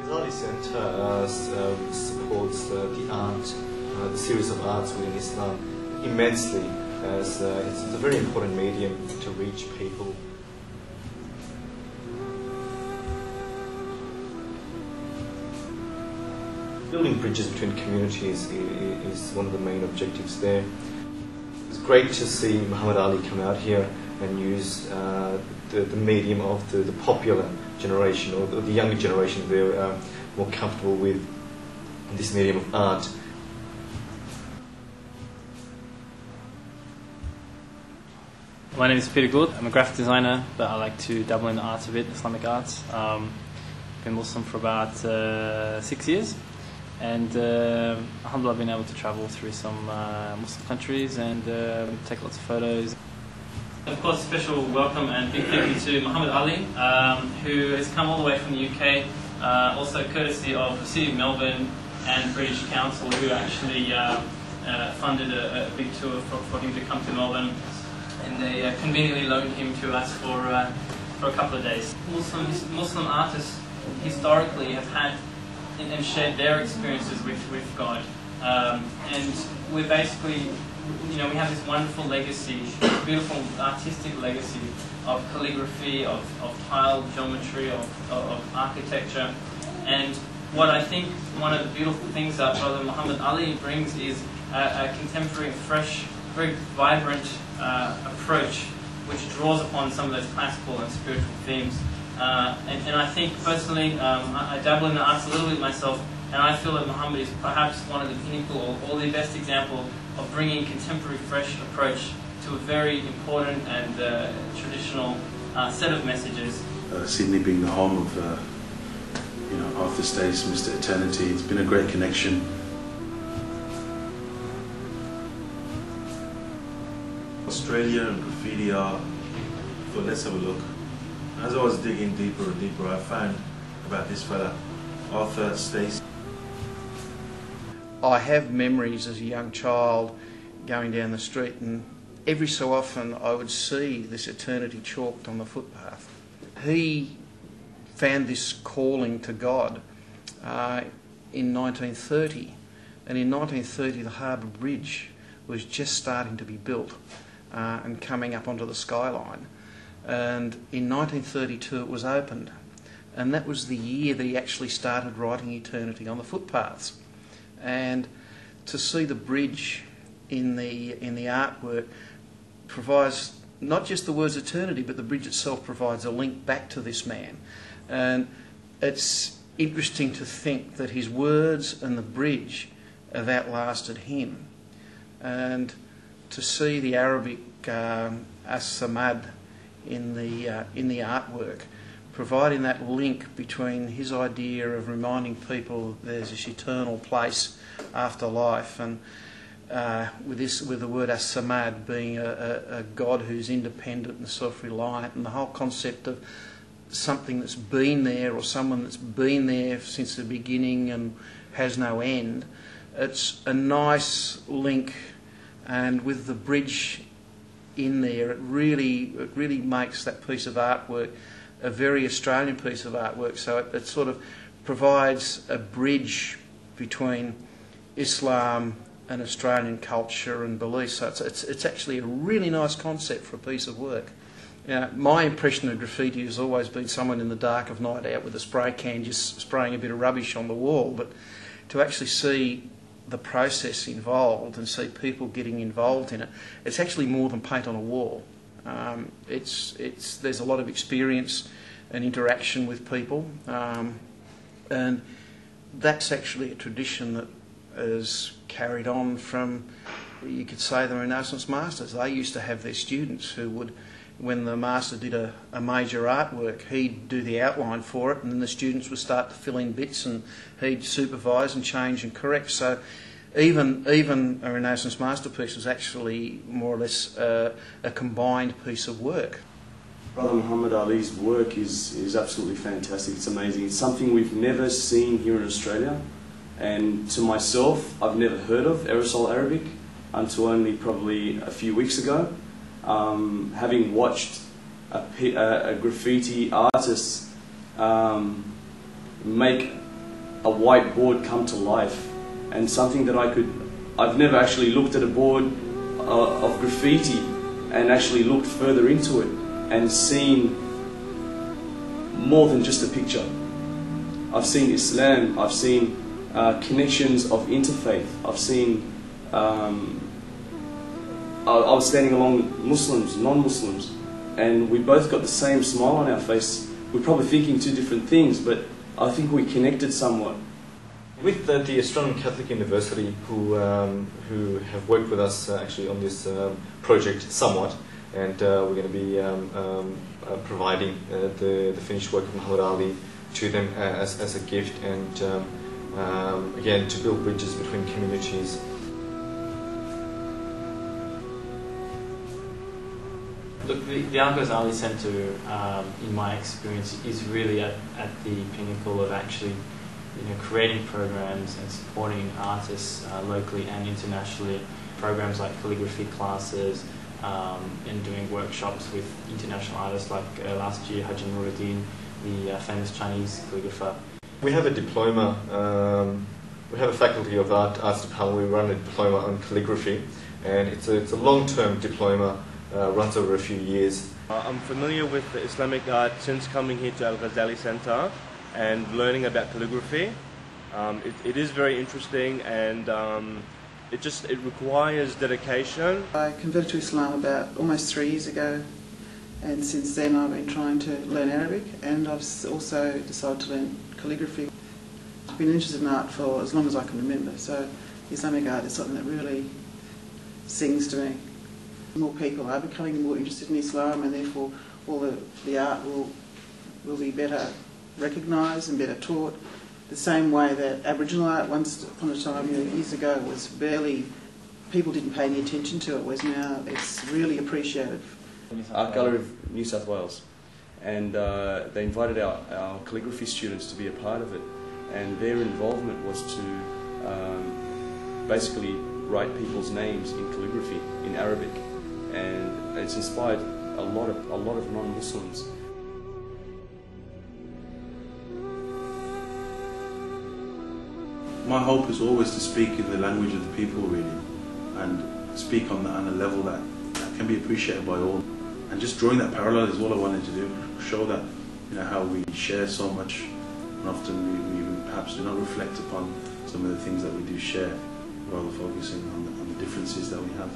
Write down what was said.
Ghazzali Centre supports the art, the series of arts within Islam immensely, as it's a very important medium to reach people. Building bridges between communities is one of the main objectives there. It's great to see Muhammad Ali come out here and use the medium of the popular generation, or the younger generation. They're more comfortable with this medium of art. My name is Peter Good. I'm a graphic designer, but I like to dabble in the arts a bit, Islamic arts. Been Muslim for about 6 years, and alhamdulillah I've been able to travel through some Muslim countries and take lots of photos. Of course, special welcome and big thank you to Muhammad Ali, who has come all the way from the UK, also courtesy of the City of Melbourne and British Council, who actually funded a big tour for him to come to Melbourne, and they conveniently loaned him to us for a couple of days. Muslim artists historically have had and shared their experiences with God, and we're basically, we have this wonderful legacy, beautiful artistic legacy of calligraphy, of tile geometry, of architecture. And what I think one of the beautiful things that Brother Muhammad Ali brings is a contemporary, fresh, very vibrant approach which draws upon some of those classical and spiritual themes. And I think personally, I dabble in the arts a little bit myself, and I feel that Muhammad is perhaps one of the pinnacle or the best example of bringing contemporary, fresh approach to a very important and traditional set of messages. Sydney being the home of, Afterstays, Mr. Eternity, it's been a great connection. Australia and graffiti art. So let's have a look. As I was digging deeper and deeper, I found about this fella, Arthur Stace. I have memories as a young child going down the street, and every so often I would see this Eternity chalked on the footpath. He found this calling to God in 1930, and in 1930 the Harbour Bridge was just starting to be built and coming up onto the skyline. And in 1932 it was opened, and that was the year that he actually started writing Eternity on the footpaths. And to see the bridge in the artwork provides not just the words eternity, but the bridge itself provides a link back to this man. And it's interesting to think that his words and the bridge have outlasted him. And to see the Arabic as-samad in the artwork, providing that link between his idea of reminding people there's this eternal place after life, and with the word as-samad being a God who's independent and self-reliant, and the whole concept of something that's been there, or someone that's been there since the beginning and has no end. It's a nice link, and with the bridge in there, it really makes that piece of artwork a very Australian piece of artwork. So it sort of provides a bridge between Islam and Australian culture and beliefs. So it's actually a really nice concept for a piece of work. My impression of graffiti has always been someone in the dark of night out with a spray can just spraying a bit of rubbish on the wall, but to actually see the process involved and see people getting involved in it, it's actually more than paint on a wall. There's a lot of experience and interaction with people, and that's actually a tradition that is carried on from, you could say, the Renaissance masters. They used to have their students who would, when the master did a major artwork, he'd do the outline for it, and then the students would start to fill in bits, and he'd supervise and change and correct. So even a Renaissance masterpiece was actually more or less a combined piece of work. Brother Muhammad Ali's work is absolutely fantastic. It's amazing. It's something we've never seen here in Australia, and to myself, I've never heard of AerosolArabic until only probably a few weeks ago. Having watched a graffiti artist make a white board come to life, and something that I've never actually looked at a board of graffiti and actually looked further into it and seen more than just a picture. I've seen Islam, I've seen connections of interfaith, I've seen, I was standing along Muslims, non-Muslims, and we both got the same smile on our face. We're probably thinking two different things, but I think we connected somewhat. With the Australian Catholic University, who have worked with us actually on this project somewhat, and we're going to be providing the finished work of Muhammad Ali to them as a gift, and again, to build bridges between communities. Look, the Ghazzali Centre, in my experience, is really at the pinnacle of actually, creating programs and supporting artists locally and internationally. Programs like calligraphy classes, and doing workshops with international artists like last year, Haji Nuruddin, the famous Chinese calligrapher. We have a diploma, we have a Faculty of Arts department. We run a diploma on calligraphy, and it's a long-term diploma, runs over a few years. I'm familiar with the Islamic art since coming here to Al-Ghazzali Centre and learning about calligraphy. It is very interesting, and it requires dedication. I converted to Islam about almost 3 years ago, and since then I've been trying to learn Arabic, and I've also decided to learn calligraphy. I've been interested in art for as long as I can remember, so Islamic art is something that really sings to me. More people are becoming more interested in Islam, and therefore all the art will be better recognised and better taught. The same way that Aboriginal art once upon a time, years ago, was people didn't pay any attention to it, whereas now it's really appreciated. Art Gallery of New South Wales, and they invited our calligraphy students to be a part of it, and their involvement was to basically write people's names in calligraphy in Arabic, and it's inspired a lot of non-Muslims. My hope is always to speak in the language of the people, really, and speak on a level that can be appreciated by all. And just drawing that parallel is all I wanted to do, show that how we share so much, and often we perhaps do not reflect upon some of the things that we do share, rather focusing on the differences that we have.